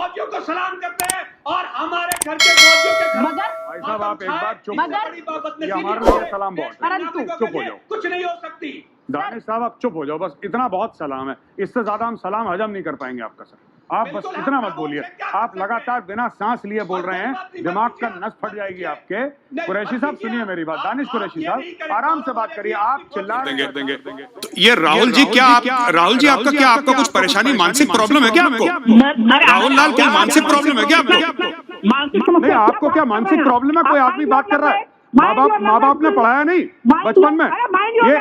फौजियों को सलाम करते हैं और हमारे घर के फौजियों के घर। मगर भाई साहब आप एक बार चुप मगर ये हमारे लिए सलाम बहुत है। परंतु चुप हो जाओ, कुछ नहीं हो सकती। दानिश साहब आप चुप हो जाओ, बस इतना बहुत सलाम है, इससे ज्यादा हम सलाम हजम नहीं कर पाएंगे आपका सर। आप बस इतना मत बोलिए, आप लगातार बिना सांस लिए बोल रहे हैं, दिमाग का नस फट जाएगी आपके। कुरैशी साहब सुनिए मेरी बात, दानिश कुरैशी साहब आराम से बात करिए, आप चिल्ला रहे हैं। देंगे। तो ये राहुल जी क्या राहुल जी आपका कुछ परेशानी, मानसिक प्रॉब्लम है क्या आपको? राहुल लाल क्या मानसिक प्रॉब्लम है क्या आपको? नहीं आपको क्या मानसिक प्रॉब्लम है? कोई आदमी बात कर रहा है, माँ बाप ने पढ़ाया नहीं बचपन में? ये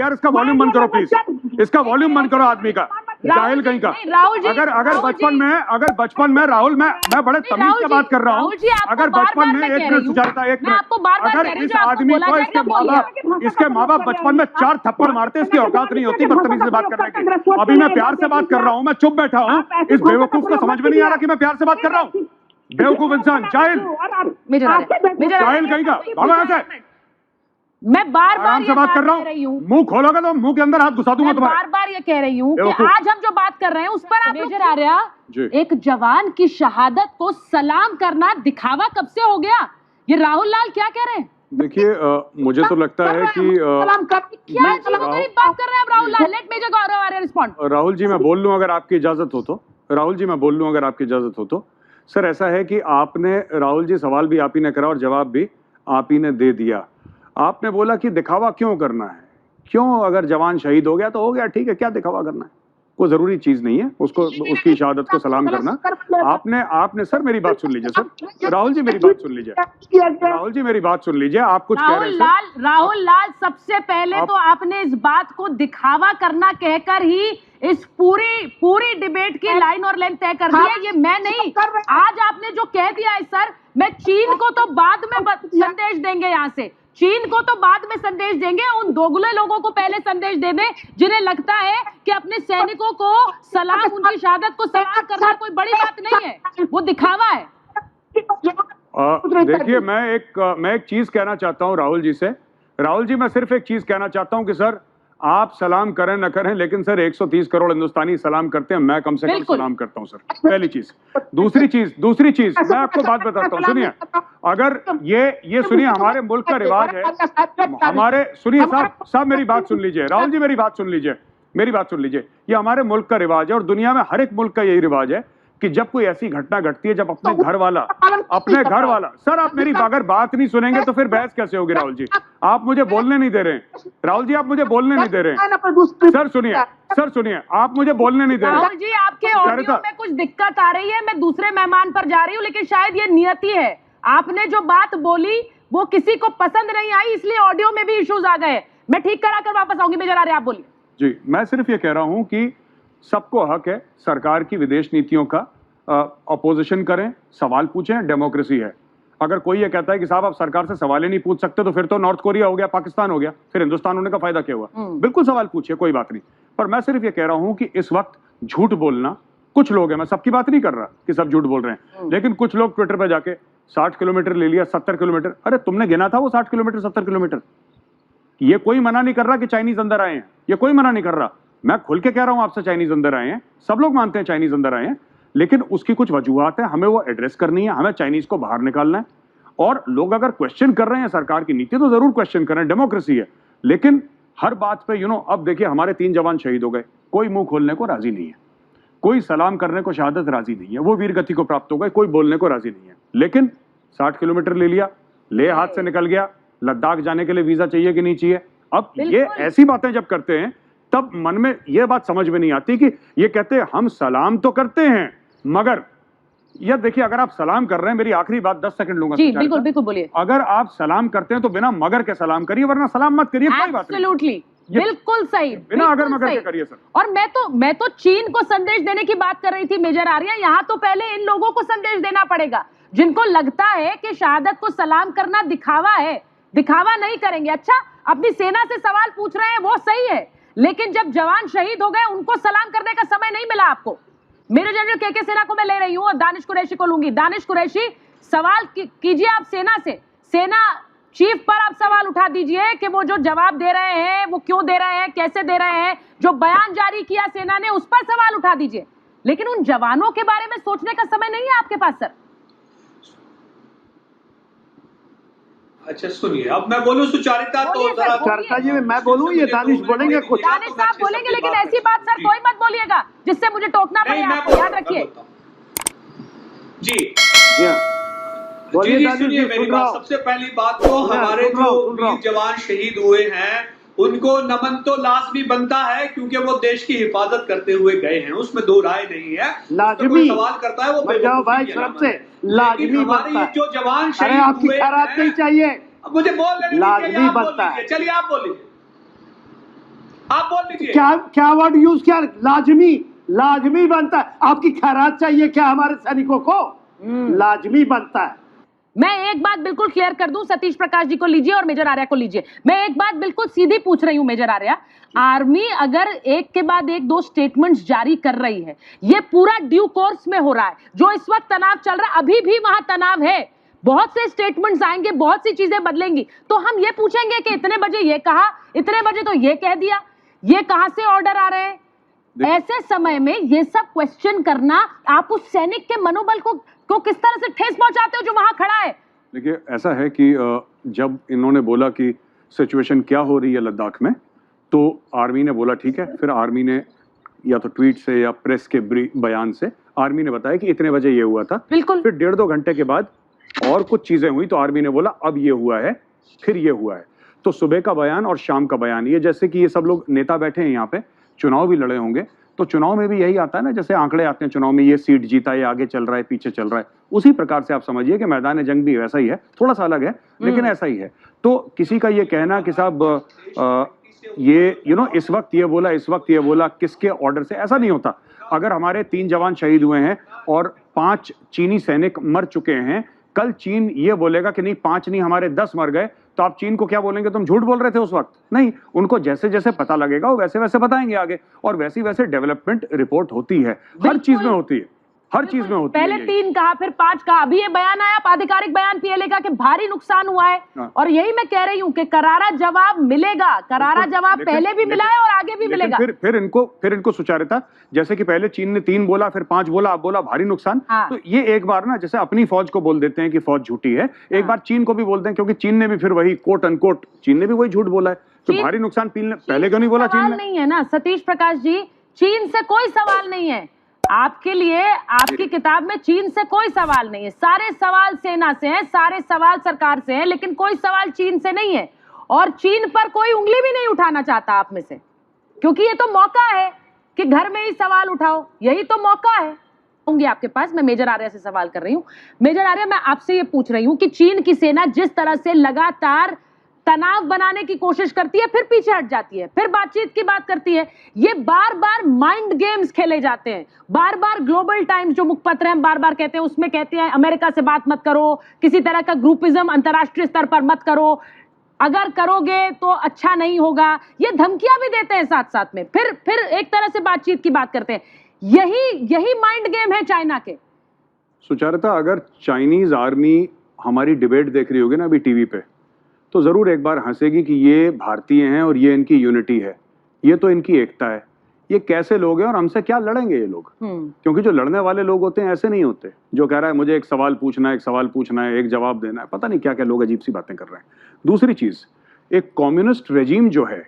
इसका वॉल्यूम बंद करो प्लीज, इसका वॉल्यूम बंद करो आदमी का, जाहिल कहीं का। अगर बचपन में राहुल मैं बड़े तमीज से बात कर रहा हूँ, अगर बचपन में एक मिनट सुचारता, एक मिनट, अगर इस आदमी को इसके माँ बाप बचपन में 4 थप्पड़ मारते, इसकी औकात नहीं होती बदतमीजी से बात करने की। अभी मैं प्यार से बात कर रहा हूँ, मैं चुप बैठा हूँ, इस बेवकूफ को समझ में नहीं आ रहा कि मैं प्यार से बात कर रहा हूँ। बेवकूफ इंसान, जाहिल कहीं का, भागो यहाँ से। मैं बार-बार से बात कर रहा हूँ, मुंह खोलोगे तो मुंह के अंदर हाथ घुसा दूंगा तुम्हारे। बार-बार ये कह रही हूँ कि आज हम जो बात कर रहे हैं उस पर आप मेजर आर्या, एक जवान की शहादत को सलाम करना दिखावा कब से हो गया? ये राहुल लाल क्या कह रहे हैं? देखिए मुझे तो लगता है कि क्या बात कर रहे हैं राहुल लाल? लेट मेजर गौरव आर्या रिस्पॉन्ड। राहुल जी मैं बोल लूं अगर आपकी इजाजत हो तो, राहुल जी मैं बोल लूं अगर आपकी इजाजत हो तो। सर ऐसा है कि आपने, राहुल जी सवाल भी आप ही ने करा और जवाब भी आप ही ने दे दिया। आपने बोला कि दिखावा क्यों करना है, क्यों, अगर जवान शहीद हो गया तो हो गया, ठीक है, क्या दिखावा करना है, कोई जरूरी चीज नहीं है उसको, उसकी शहादत को सलाम करना। आपने सर मेरी बात सुन लीजिए सर, राहुल जी मेरी बात सुन लीजिए, राहुल जी मेरी बात सुन लीजिए, आप कुछ कह रहे हैं। राहुल लाल सबसे पहले तो आपने इस बात को दिखावा करना कहकर ही इस पूरी डिबेट की लाइन और लेंथ तय कर दी है। ये मैं नहीं, आज आपने जो कह दिया है सर, मैं चीन को तो बाद में संदेश देंगे, यहाँ से चीन को तो बाद में संदेश देंगे, उन दोगले लोगों को पहले संदेश दे दें जिन्हें लगता है कि अपने सैनिकों को सलाम, उनकी शहादत को सलाम करना कोई बड़ी बात नहीं है, वो दिखावा है। देखिए मैं एक चीज कहना चाहता हूं राहुल जी से। राहुल जी मैं सिर्फ एक चीज कहना चाहता हूं कि सर आप सलाम करें न करें, लेकिन सर 130 करोड़ हिंदुस्तानी सलाम करते हैं, मैं कम से कम सलाम करता हूं सर, पहली चीज। दूसरी चीज मैं आपको बात बताता हूं, सुनिए, अगर ये सुनिए, हमारे मुल्क का रिवाज है, हमारे, सुनिए साहब मेरी बात सुन लीजिए, राहुल जी मेरी बात सुन लीजिए, ये हमारे मुल्क का रिवाज है और दुनिया में हर एक मुल्क का यही रिवाज है कि जब कोई ऐसी घटना घटती है, जब अपने घर वाला सर, आप मेरी अगर बात नहीं सुनेंगे तो फिर बहस कैसे होगी? राहुल जी आप मुझे बोलने नहीं दे रहे हैं, राहुल जी आप मुझे बोलने नहीं दे रहे हैं। सर सुनिए आप मुझे बोलने नहीं दे रहे। राहुल जी आपके ऑडियो में कुछ दिक्कत आ रही है, मैं दूसरे मेहमान पर जा रही हूँ, लेकिन शायद ये नियति है, आपने जो बात बोली वो किसी को पसंद नहीं आई, इसलिए ऑडियो में भी इश्यूज आ गए। मैं ठीक कराकर वापस आऊंगी, मेजर आर्या आप बोलिए। जी मैं सिर्फ ये कह रहा हूं कि सबको हक है सरकार की विदेश नीतियों का अपोजिशन करें, सवाल पूछें, डेमोक्रेसी है। अगर कोई ये कहता है कि साहब आप सरकार से सवाल ही नहीं पूछ सकते तो फिर तो नॉर्थ कोरिया हो गया, पाकिस्तान हो गया, फिर हिंदुस्तान होने का फायदा क्या हुआ? बिल्कुल सवाल पूछिए, कोई बात नहीं। पर मैं सिर्फ ये कह रहा हूं कि इस वक्त झूठ बोलना, कुछ लोग हैं, मैं सबकी बात नहीं कर रहा कि सब झूठ बोल रहे हैं, लेकिन कुछ लोग ट्विटर पर जाके 60 किलोमीटर ले लिया, 70 किलोमीटर, अरे तुमने गिना था वो 60 किलोमीटर 70 किलोमीटर? ये कोई मना नहीं कर रहा कि चाइनीज अंदर आए हैं, ये कोई मना नहीं कर रहा, मैं खुल के कह रहा हूं आपसे चाइनीज अंदर आए हैं, सब लोग मानते हैं चाइनीज अंदर आए हैं, लेकिन उसकी कुछ वजूहात है, हमें वो एड्रेस करनी है, हमें चाइनीज को बाहर निकालना है। और लोग अगर क्वेश्चन कर रहे हैं सरकार की नीति तो जरूर क्वेश्चन करें, डेमोक्रेसी है, लेकिन हर बात पे अब देखिए हमारे 3 जवान शहीद हो गए, कोई मुंह खोलने को राजी नहीं है, कोई सलाम करने को शहादत राजी नहीं है, वो वीर गति को प्राप्त हो गए, कोई बोलने को राजी नहीं है। लेकिन 60 किलोमीटर ले लिया, ले हाथ से निकल गया, लद्दाख जाने के लिए वीजा चाहिए कि नहीं चाहिए? अब ये ऐसी बातें जब करते हैं तब मन में ये बात समझ में नहीं आती कि ये कहते हैं हम सलाम तो करते हैं, मगर ये देखिए अगर आप सलाम कर रहे हैं, मेरी आखिरी बात 10 सेकंड लूंगा जी, बिल्कुल बोलिए। अगर आप सलाम करते हैं तो बिना मगर के सलाम करिए, वरना सलाम मत करिए, कोई बात नहीं। बिल्कुल सही, बिना अगर मगर के करिए सर। और मैं तो चीन को संदेश देने की बात कर रही थी मेजर आर्या, यहाँ तो पहले इन लोगों को संदेश देना पड़ेगा जिनको लगता है कि शहादत को सलाम करना दिखावा है, दिखावा नहीं करेंगे। अच्छा अपनी सेना से सवाल पूछ रहे हैं वो सही है, लेकिन जब जवान शहीद हो गए उनको सलाम करने का समय नहीं मिला आपको। मेजर जनरल के सेना को मैं ले रही हूं और दानिश कुरैशी को लूंगी। दानिश कुरैशी सवाल कीजिए आप सेना से, सेना चीफ पर आप सवाल उठा दीजिए कि वो जो जवाब दे रहे हैं वो क्यों दे रहे हैं, कैसे दे रहे हैं, जो बयान जारी किया सेना ने उस पर सवाल उठा दीजिए। लेकिन उन जवानों के बारे में सोचने का समय नहीं है आपके पास सर। अच्छा सुनिए, अब मैं बोलूं सुचारिता तो बोलिए सर, जरा बोलिए। चर्चा जी मैं बोलूं, ये दानिश बोलेंगे कुछ? दानिश साहब बोलेंगे, लेकिन ऐसी बात सर कोई मत बोलिएगा जिससे मुझे टोकना पड़े, आप याद रखिए। जी जी हाँ, जी बोलिए जी दानिश सुनिए जी, मेरी सुन रहा बात। हूं। सबसे पहली बात तो हमारे सुन रहा जो हूं, सुन रहा हूं। वीर जवान शहीद हुए हैं उनको नमन तो लाजमी बनता है, क्योंकि वो देश की हिफाजत करते हुए गए हैं, उसमें दो राय नहीं है। लाजमी कोई सवाल करता है वो मर जाओ भाई शर्म से, लाजमी हमारे बनता ये है। जो जवान अरे शहीद आपकी हुए खैरात नहीं हैं, चाहिए, अब मुझे बोल लेने दीजिए, लाजमी आप बोल बनता है। लीजिए, चलिए आप बोल लीजिए, आप बोल लीजिए। क्या क्या वर्ड यूज किया? लाजमी, लाजमी बनता है। आपकी खैरात चाहिए क्या हमारे सैनिकों को? लाजमी बनता है। मैं एक बात बिल्कुल क्लियर कर दूं, सतीश प्रकाश जी को लीजिए और मेजर आर्या को लीजिए। मैं एक बात बिल्कुल सीधी पूछ रही हूं मेजर आर्या, आर्मी अगर एक के बाद एक दो स्टेटमेंट्स जारी कर रही है, ये पूरा ड्यू कोर्स में हो रहा है, जो इस वक्त तनाव चल रहा है अभी भी वहां तनाव है, बहुत से स्टेटमेंट्स आएंगे, बहुत सी चीजें बदलेंगी, तो हम ये पूछेंगे कि इतने बजे ये कहा, इतने बजे तो ये कह दिया, ये कहां से ऑर्डर आ रहे हैं? ऐसे समय में ये सब क्वेश्चन करना, आप उस सैनिक के मनोबल को किस तरह से ठेस पहुंचाते हो जो वहां खड़ा है? देखिए ऐसा है कि जब इन्होंने बोला कि सिचुएशन क्या हो रही है लद्दाख में, तो आर्मी ने बोला ठीक है, फिर आर्मी ने या तो ट्वीट से या प्रेस के बयान से आर्मी ने बताया कि इतने बजे ये हुआ था। बिल्कुल। फिर 1.5-2 घंटे के बाद और कुछ चीजें हुई तो आर्मी ने बोला अब ये हुआ है, फिर ये हुआ है। तो सुबह का बयान और शाम का बयान, ये जैसे कि ये सब लोग नेता बैठे हैं यहाँ पे, चुनाव भी लड़े होंगे, तो चुनाव में भी यही आता है ना, जैसे आंकड़े आते हैं चुनाव में, ये सीट जीता, ये आगे चल रहा है, पीछे चल रहा है, उसी प्रकार से आप समझिए कि मैदान जंग भी वैसा ही है, थोड़ा सा अलग है लेकिन ऐसा ही है। तो किसी का ये कहना कि साहब ये इस वक्त ये बोला, इस वक्त ये बोला, किसके ऑर्डर से, ऐसा नहीं होता। अगर हमारे 3 जवान शहीद हुए हैं और 5 चीनी सैनिक मर चुके हैं, कल चीन ये बोलेगा कि नहीं 5 नहीं हमारे 10 मर गए, तो आप चीन को क्या बोलेंगे, तुम झूठ बोल रहे थे उस वक्त? नहीं, उनको जैसे जैसे पता लगेगा वो वैसे वैसे बताएंगे आगे, और वैसी वैसे डेवलपमेंट रिपोर्ट होती है, हर चीज में होती है, हर चीज में होती है। पहले 3 कहा, फिर 5 कहा, अभी ये बयान आया, आधिकारिक बयान पीएलए का कि भारी नुकसान हुआ है, और यही मैं कह रही हूं कि करारा जवाब मिलेगा, करारा जवाब पहले भी मिला है और आगे भी मिलेगा। फिर इनको सुचारिता, जैसे कि पहले चीन ने 3 बोला, फिर 5 बोला, अब बोला भारी नुकसान। तो ये एक बार ना, जैसे अपनी फौज को बोल देते हैं कि फौज झूठी है, एक बार चीन को भी बोलते हैं, क्योंकि चीन ने भी फिर वही कोट अनकोट, चीन ने भी वही झूठ बोला है, तो भारी नुकसान पहले क्यों नहीं बोला चीन ने? नहीं है ना सतीश प्रकाश जी, चीन से कोई सवाल नहीं है आपके लिए, आपकी किताब में चीन से कोई सवाल नहीं है, सारे सवाल सेना से हैं, सारे सवाल सरकार से हैं, लेकिन कोई सवाल चीन से नहीं है, और चीन पर कोई उंगली भी नहीं उठाना चाहता आप में से, क्योंकि ये तो मौका है कि घर में ही सवाल उठाओ, यही तो मौका है। आऊंगी आपके पास, मैं मेजर आर्या से सवाल कर रही हूं। मेजर आर्या, मैं आपसे ये पूछ रही हूं कि चीन की सेना जिस तरह से लगातार तनाव बनाने की कोशिश करती है, फिर पीछे हट जाती है, फिर बातचीत की बात करती है, ये बार बार माइंड गेम्स खेले जाते हैं, बार बार ग्लोबल टाइम्स जो मुखपत्र हैं बार बार कहते हैं, उसमें कहते हैं अमेरिका से बात मत करो, किसी तरह का ग्रुपिज्म अंतरराष्ट्रीय स्तर पर मत करो, अगर करोगे तो अच्छा नहीं होगा, ये धमकियां भी देते हैं साथ साथ में, फिर एक तरह से बातचीत की बात करते हैं। यही माइंड गेम है चाइना के। सुचारिता, अगर चाइनीज आर्मी हमारी डिबेट देख रही होगी ना अभी टीवी पे, तो जरूर एक बार हंसेगी कि ये भारतीय हैं और ये इनकी यूनिटी है, ये तो इनकी एकता है, ये कैसे लोग हैं और हमसे क्या लड़ेंगे ये लोग। क्योंकि जो लड़ने वाले लोग होते हैं ऐसे नहीं होते, जो कह रहा है मुझे एक सवाल पूछना है, एक सवाल पूछना है, एक जवाब देना है, पता नहीं क्या क्या लोग अजीब सी बातें कर रहे हैं। दूसरी चीज, एक कम्युनिस्ट रेजिम जो है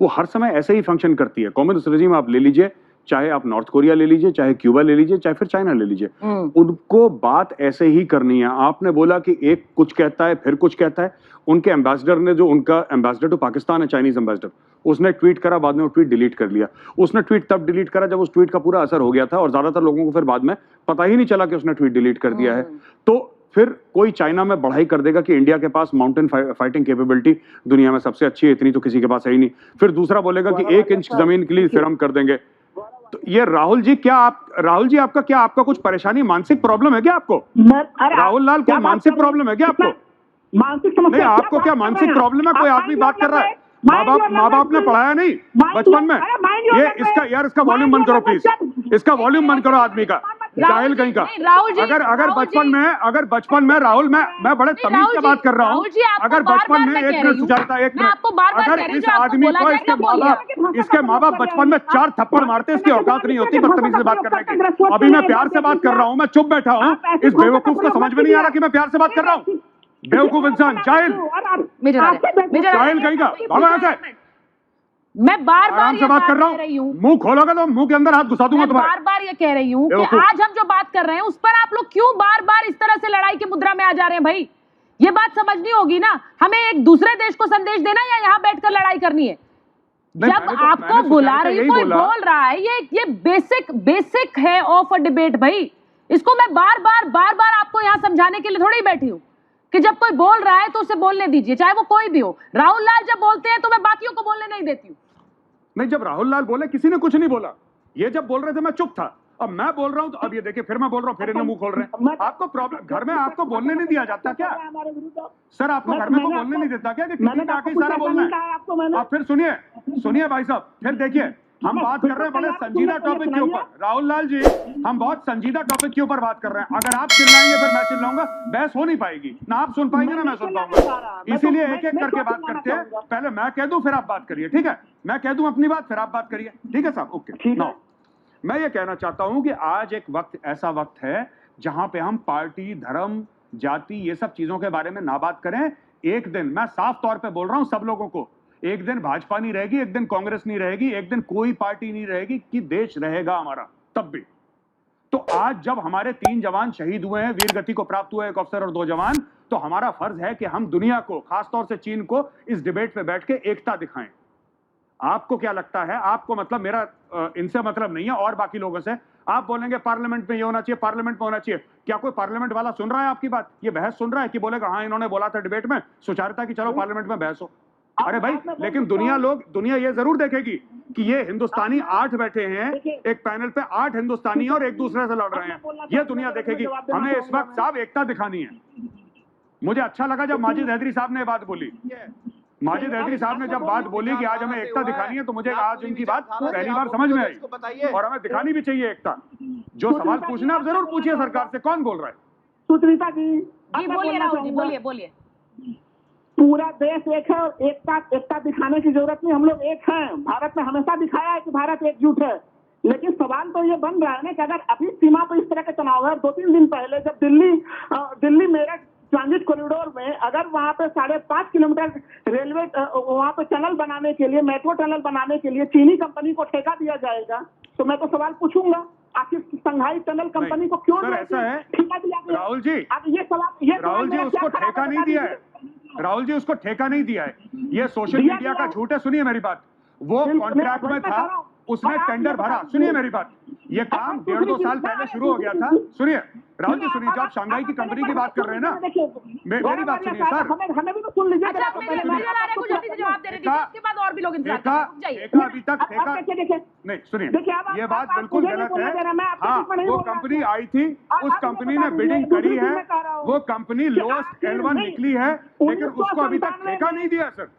वो हर समय ऐसे ही फंक्शन करती है। कम्युनिस्ट रेजिम आप ले लीजिए, चाहे आप नॉर्थ कोरिया ले लीजिए, चाहे क्यूबा ले लीजिए, चाहे फिर चाइना ले लीजिए, उनको बात ऐसे ही करनी है। आपने बोला कि एक कुछ कहता है फिर कुछ कहता है, उनके एम्बेसडर ने, जो उनका एम्बेसडर टू पाकिस्तान है, चाइनीज एम्बेसडर, उसने ट्वीट करा, बाद में वो ट्वीट डिलीट कर लिया। उसने ट्वीट तब डिलीट करा जब उस ट्वीट का पूरा असर हो गया था, और ज्यादातर लोगों को फिर बाद में पता ही नहीं चला कि उसने ट्वीट डिलीट कर दिया है। तो फिर कोई चाइना में बढ़ाई कर देगा कि इंडिया के पास माउंटेन फाइटिंग कैपेबिलिटी दुनिया में सबसे अच्छी है, इतनी तो किसी के पास है ही नहीं। फिर दूसरा बोलेगा कि 1 इंच जमीन के लिए फिर हम कर देंगे। तो ये राहुल जी, आपका कुछ परेशानी, मानसिक प्रॉब्लम है क्या आपको? राहुल लाल, कोई मानसिक प्रॉब्लम है क्या आपको? मानसिक समस्या? नहीं, आपको क्या मानसिक प्रॉब्लम है? कोई आदमी बात कर रहा है, माँ बाप ने पढ़ाया नहीं बचपन में? ये इसका वॉल्यूम बंद करो प्लीज, इसका वॉल्यूम बंद करो आदमी का। जाहिल कहीं का। राहुल जी, अगर बचपन में राहुल, मैं बड़े तमीज से बात कर रहा हूँ। अगर बचपन में, एक मिनट सुचारिता, एक मिनट, अगर इस आदमी को इसके माँ बाप बचपन में 4 थप्पड़ मारते, इसकी औकात नहीं होती बदतमीजी से बात करने की। अभी मैं प्यार से बात कर रहा हूँ, मैं चुप बैठा हूँ। इस बेवकूफ को समझ में नहीं आ रहा कि मैं प्यार से बात कर रहा हूँ। बेवकूफ इंसान, जाहिल कहीं का, भागो यहाँ से। मैं बार बार आराम से बात कर रहा हूँ। मुंह खोलोगे तो मुंह के अंदर हाथ घुसा दूंगा तुम्हारे। बार बार ये कह रही हूँ कि आज हम जो बात कर रहे हैं उस पर आप लोग क्यों बार बार इस तरह से लड़ाई की मुद्रा में आ जा रहे हैं भाई? ये बात समझनी होगी ना, हमें एक दूसरे देश को संदेश देना या यहाँ बैठकर लड़ाई करनी है? जब आपको बुला रही, कोई बोल रहा है, ये बेसिक है ऑफ अ डिबेट भाई। इसको मैं बार बार आपको यहाँ समझाने के लिए थोड़ी बैठी हूँ कि जब कोई बोल रहा है तो उसे बोलने दीजिए, चाहे वो कोई भी हो। राहुल लाल जब बोलते हैं तो मैं बाकियों को बोलने नहीं देती हूँ। नहीं, जब राहुल लाल बोले किसी ने कुछ नहीं बोला। ये जब बोल रहे थे मैं चुप था, अब मैं बोल रहा हूं तो अब ये देखिए फिर मैं बोल रहा हूं, फिर इन्हें मुंह खोल रहे हैं। आपको प्रॉब्लम, घर में आपको बोलने नहीं दिया जाता क्या? सर आपको घर में को बोलने नहीं देता क्या कि टीवी पे आके सारा बोलना है? आप फिर सुनिए भाई साहब, फिर देखिए हम बात कर रहे हैं बड़े संजीदा टॉपिक के ऊपर। राहुल लाल जी, हम बहुत संजीदा टॉपिक के ऊपर बात कर रहे हैं। अगर आप चिल्लाएंगे फिर मैं चिल्लाऊंगा, बहस हो नहीं पाएगी, ना आप सुन पाएंगे ना मैं सुन पाऊंगा। इसीलिए एक एक करके बात करते हैं। पहले मैं कह दूं फिर आप बात करिए, ठीक है? मैं कह दूं अपनी बात फिर आप बात करिए, ठीक है साहब? ओके। नाउ मैं ये कहना चाहता हूं कि आज एक वक्त, ऐसा वक्त है जहां पे हम पार्टी, धर्म, जाति, ये सब चीजों के बारे में ना बात करें। एक दिन मैं साफ तौर पे बोल रहा हूं सब लोगों को, एक दिन भाजपा नहीं रहेगी, एक दिन कांग्रेस नहीं रहेगी, एक दिन कोई पार्टी नहीं रहेगी, कि देश रहेगा हमारा तब भी। तो आज जब हमारे 3 जवान शहीद हुए हैं, वीर गति को प्राप्त हुए, 1 अफसर और 2 जवान, तो हमारा फर्ज है कि हम दुनिया को, खासतौर से चीन को, इस डिबेट पे बैठ के एकता दिखाएं। आपको क्या लगता है? आपको मतलब, मेरा इनसे मतलब नहीं है और बाकी लोगों से। आप बोलेंगे पार्लियामेंट में ये होना चाहिए, पार्लियामेंट में होना चाहिए। क्या कोई पार्लियामेंट वाला सुन रहा है आपकी बात? ये बहस सुन रहा है कि बोलेगा हाँ इन्होंने बोला था डिबेट में, सुचारिता की चलो पार्लियामेंट में बहस हो? अरे भाई, लेकिन दुनिया ये जरूर देखेगी कि ये हिंदुस्तानी 8 बैठे हैं एक पैनल पे, 8 हिंदुस्तानी और एक दूसरे से लड़ रहे हैं। ये दुनिया देखेगी। हमें इस वक्त साहब एकता दिखानी है। मुझे अच्छा लगा जब माजिद हैदरी साहब ने बात बोली। माजिद हैदरी साहब ने जब बात बोली कि आज हमें एकता दिखानी है, तो मुझे आज उनकी बात पहली बार समझ में आई। और हमें दिखानी भी चाहिए एकता। जो सवाल पूछना आप जरूर पूछिए सरकार से। कौन बोल रहा है? सुचरिता जी बोलिए राहुल जी, बोलिए। पूरा देश एक है और एकता दिखाने की जरूरत नहीं, हम लोग एक हैं। भारत में हमेशा दिखाया है कि भारत एकजुट है। लेकिन सवाल तो ये बन रहा है ना कि अगर अभी सीमा पर इस तरह के तनाव है, 2-3 दिन पहले जब दिल्ली मेरठ ट्रांजिट कॉरिडोर में अगर वहां पे 5.5 किलोमीटर रेलवे वहां पे टनल बनाने के लिए, मेट्रो टनल बनाने के लिए चीनी कंपनी को ठेका दिया जाएगा, तो मैं तो सवाल पूछूंगा आखिर संघाई टनल कंपनी को क्यों ऐसा है ठेका दिया गया? राहुल जी, अब ये सवाल, राहुल जी उसको ठेका नहीं दिया है। राहुल जी उसको ठेका नहीं दिया है, ये सोशल मीडिया का झूठ है। सुनिए मेरी बात, वो कॉन्ट्रैक्ट में था, उसने टेंडर भरा। सुनिए मेरी बात, ये काम 1.5-2 साल पहले शुरू हो गया था। सुनिए राहुल जी, सुनिए, जो आप शंघाई की कंपनी की बात कर रहे हैं ना, मेरी बात सुनिए सर। हमें भी तो सुन लीजिए। अच्छा, जल्दी से जवाब दे रहे थे, उसके बाद और भी लोग इंतजार कर रहे हैं। ठेका अभी तक ठेका नहीं। सुनिए, ये बात बिल्कुल गलत है। हाँ, वो कंपनी आई थी, उस कंपनी ने बिडिंग करी है, वो कंपनी लोएस्ट L1 निकली है, लेकिन उसको अभी तक ठेका नहीं दिया सर।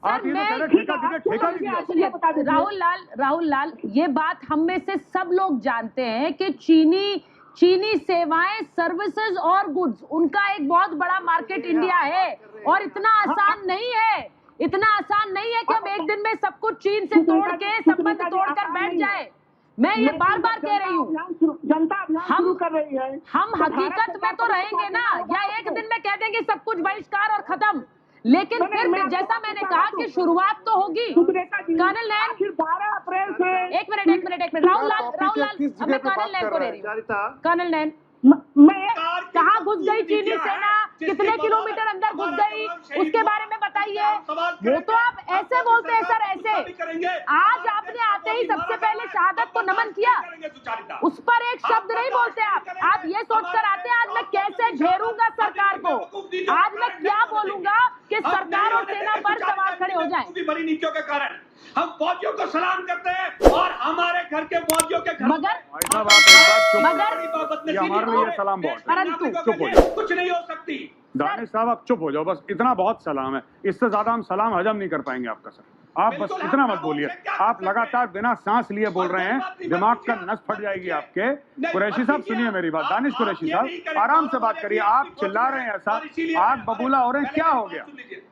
आप ये तो कह रहे ठेका नहीं दिया। राहुल लाल, ये बात हम में से सब लोग जानते हैं कि चीनी सेवाएं, सर्विसेज और गुड्स, उनका एक बहुत बड़ा मार्केट इंडिया है। और इतना आसान नहीं है, कि हम एक दिन में सब कुछ चीन से तोड़ के, संबंध तोड़कर बैठ जाए। मैं ये बार बार कह रही हूँ, जनता हम कर रही है। हम हकीकत में तो रहेंगे ना, या एक दिन में कह देंगे सब कुछ बहिष्कार और खत्म। लेकिन फिर जैसा मैंने कहा कि शुरुआत तो होगी। कर्नल नैन, 12 अप्रैल से एक मिनट राहुल लाल, अब मैं कर्नल नैन को दे रही हूँ। कर्नल नैन, कहाँ घुस गई चीनी सेना, कितने किलोमीटर अंदर घुस गई, उसके बारे में बताइए। वो तो आप ऐसे बोलते हैं सर, ऐसे। आज आपने आते ही सबसे पहले शहादत को नमन किया, उस पर एक शब्द नहीं बोलते आप ये सोचकर आते हैं आज मैं कैसे घेरूंगा सरकार को, आज मैं क्या बोलूंगा कि सरकार और सेना पर सवाल खड़े हो जाए। बड़ी नीतियों के कारण हम फौजियों को सलाम करते हैं और हमारे घर के फौजियों के घर मगर सलाम बहुत, परंतु चुप हो जाओ, कुछ नहीं हो सकती। दानिश साहब आप चुप हो जाओ, बस इतना बहुत सलाम है, इससे ज्यादा हम सलाम हजम नहीं कर पाएंगे आपका सर। आप बस इतना मत बोलिए, आप लगातार बिना सांस लिए बोल रहे हैं, दिमाग का नस फट जाएगी आपके। कुरैशी साहब सुनिए मेरी बात, दानिश कुरैशी साहब आराम से बात करिए। आप चिल्ला रहे हैं ऐसा, आग बबूला हो रहे हैं, क्या हो गया,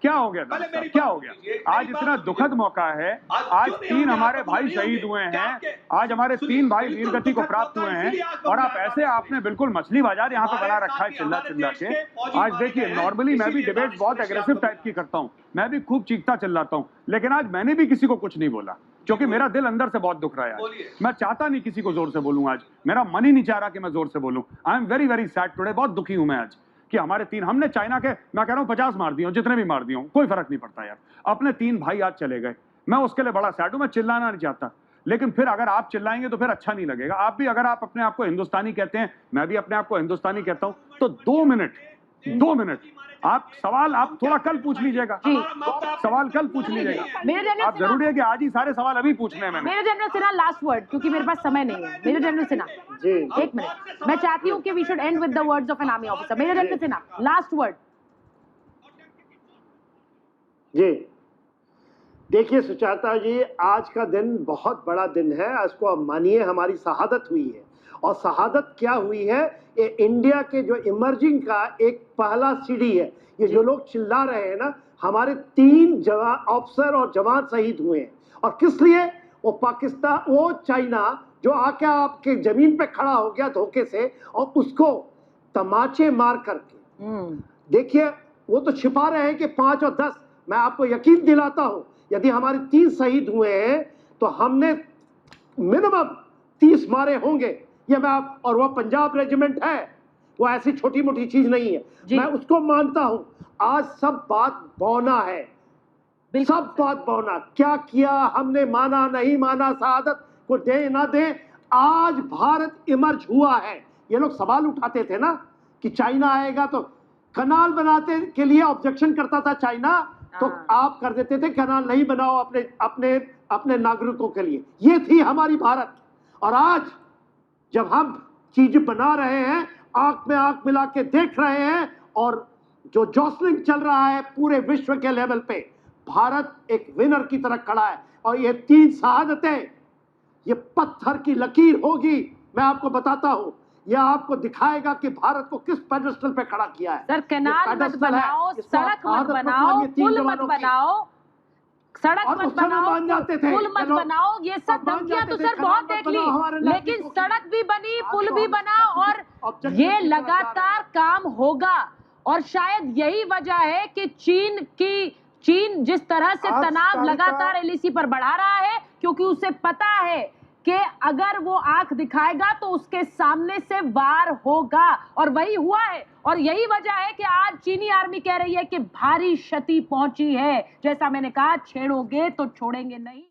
क्या हो गया दानिश साहब, क्या हो गया? आज इतना दुखद मौका है, आज 3 हमारे भाई शहीद हुए हैं, आज हमारे 3 भाई वीरगति को प्राप्त हुए हैं, और आप ऐसे, आपने बिल्कुल मछली बाजार यहाँ पे बना रखा है चिल्ला चिल्ला के। आज देखिए, नॉर्मली मैं भी डिबेट बहुत एग्रेसिव टाइप की करता हूँ, मैं भी खूब चीखता चिल्लाता हूँ, लेकिन आज मैंने भी किसी को कुछ नहीं बोला, क्योंकि मेरा दिल अंदर से बहुत दुख रहा है आज। मैं चाहता नहीं किसी को जोर से बोलूं, आज मेरा मन ही नहीं चाह रहा कि मैं जोर से बोलूं। I am very very sad today, बहुत दुखी हूं मैं आज कि हमारे 3, हमने चाइना के, मैं कह रहा हूं 50 मार दिए, जितने भी मार दिए हों, कोई फर्क नहीं पड़ता यार, अपने 3 भाई आज चले गए। मैं उसके लिए बड़ा सैड हूं, मैं चिल्लाना नहीं चाहता, लेकिन फिर अगर आप चिल्लाएंगे तो फिर अच्छा नहीं लगेगा। आप भी, अगर आप अपने आप को हिंदुस्तानी कहते हैं, मैं भी अपने आप को हिंदुस्तानी कहता हूं, तो 2 मिनट आप सवाल आप थोड़ा कल पूछ लीजिएगा, सवाल कल पूछ लीजिएगा। आप जरूरी है कि आज ही सारे सवाल अभी पूछने हैं। Major general Sinha, last word, क्योंकि मेरे पास समय नहीं है। Major general Sinha ji, 1 minute, मैं चाहती हूँ कि we should end with the words of an army officer. Major general Sinha, last word. जी देखिए सुचाता जी, आज का दिन बहुत बड़ा दिन है। आज को आप मानिए हमारी शहादत हुई है, और शहादत क्या हुई है, ये इंडिया के जो इमर्जिंग का एक पहला सीढ़ी है। ये जो लोग चिल्ला रहे हैं ना, हमारे 3 जवान, अफसर और जवान शहीद हुए हैं, और किस लिए? वो पाकिस्तान, वो चाइना जो आके आपके जमीन पे खड़ा हो गया धोखे से, और उसको तमाचे मार करके। देखिए, वो तो छिपा रहे हैं कि 5 और 10, मैं आपको यकीन दिलाता हूं, यदि हमारे 3 शहीद हुए हैं तो हमने मिनिमम 30 मारे होंगे। ये मैं आप, और वो पंजाब रेजिमेंट है, वो ऐसी छोटी मोटी चीज नहीं है, मैं उसको मानता हूं। आज सब बात बौना है, सब बात बौना, क्या किया हमने, माना नहीं माना, शहादत को दे ना दे, आज भारत इमर्ज हुआ है। ये लोग सवाल उठाते थे ना कि चाइना आएगा तो कनाल बनाते के लिए ऑब्जेक्शन करता था चाइना, तो आप कर देते थे कनाल नहीं बनाओ अपने अपने अपने नागरिकों के लिए। ये थी हमारी भारत। और आज जब हम चीज बना रहे हैं, आंख में आंख मिला के देख रहे हैं, और जो जॉसलिंग चल रहा है पूरे विश्व के लेवल पे, भारत एक विनर की तरह खड़ा है। और ये 3 शहादतें, ये पत्थर की लकीर होगी। मैं आपको बताता हूं, यह आपको दिखाएगा कि भारत को किस पेडेस्टल पे खड़ा किया है। सर, कैनाल मत बनाओ, सड़क मत बनाओ, पुल मत बनाओ, सड़क मत बनाओ, पुल मत बनाओ, ये सब धमकियां तो सर बहुत देख ली, लेकिन सड़क भी बनी, पुल भी बना, और ये लगातार काम होगा। और शायद यही वजह है कि चीन जिस तरह से तनाव लगातार एलएसी पर बढ़ा रहा है, क्योंकि उसे पता है कि अगर वो आंख दिखाएगा तो उसके सामने से वार होगा, और वही हुआ है। और यही वजह है कि आज चीनी आर्मी कह रही है कि भारी क्षति पहुंची है। जैसा मैंने कहा, छेड़ोगे तो छोड़ेंगे नहीं।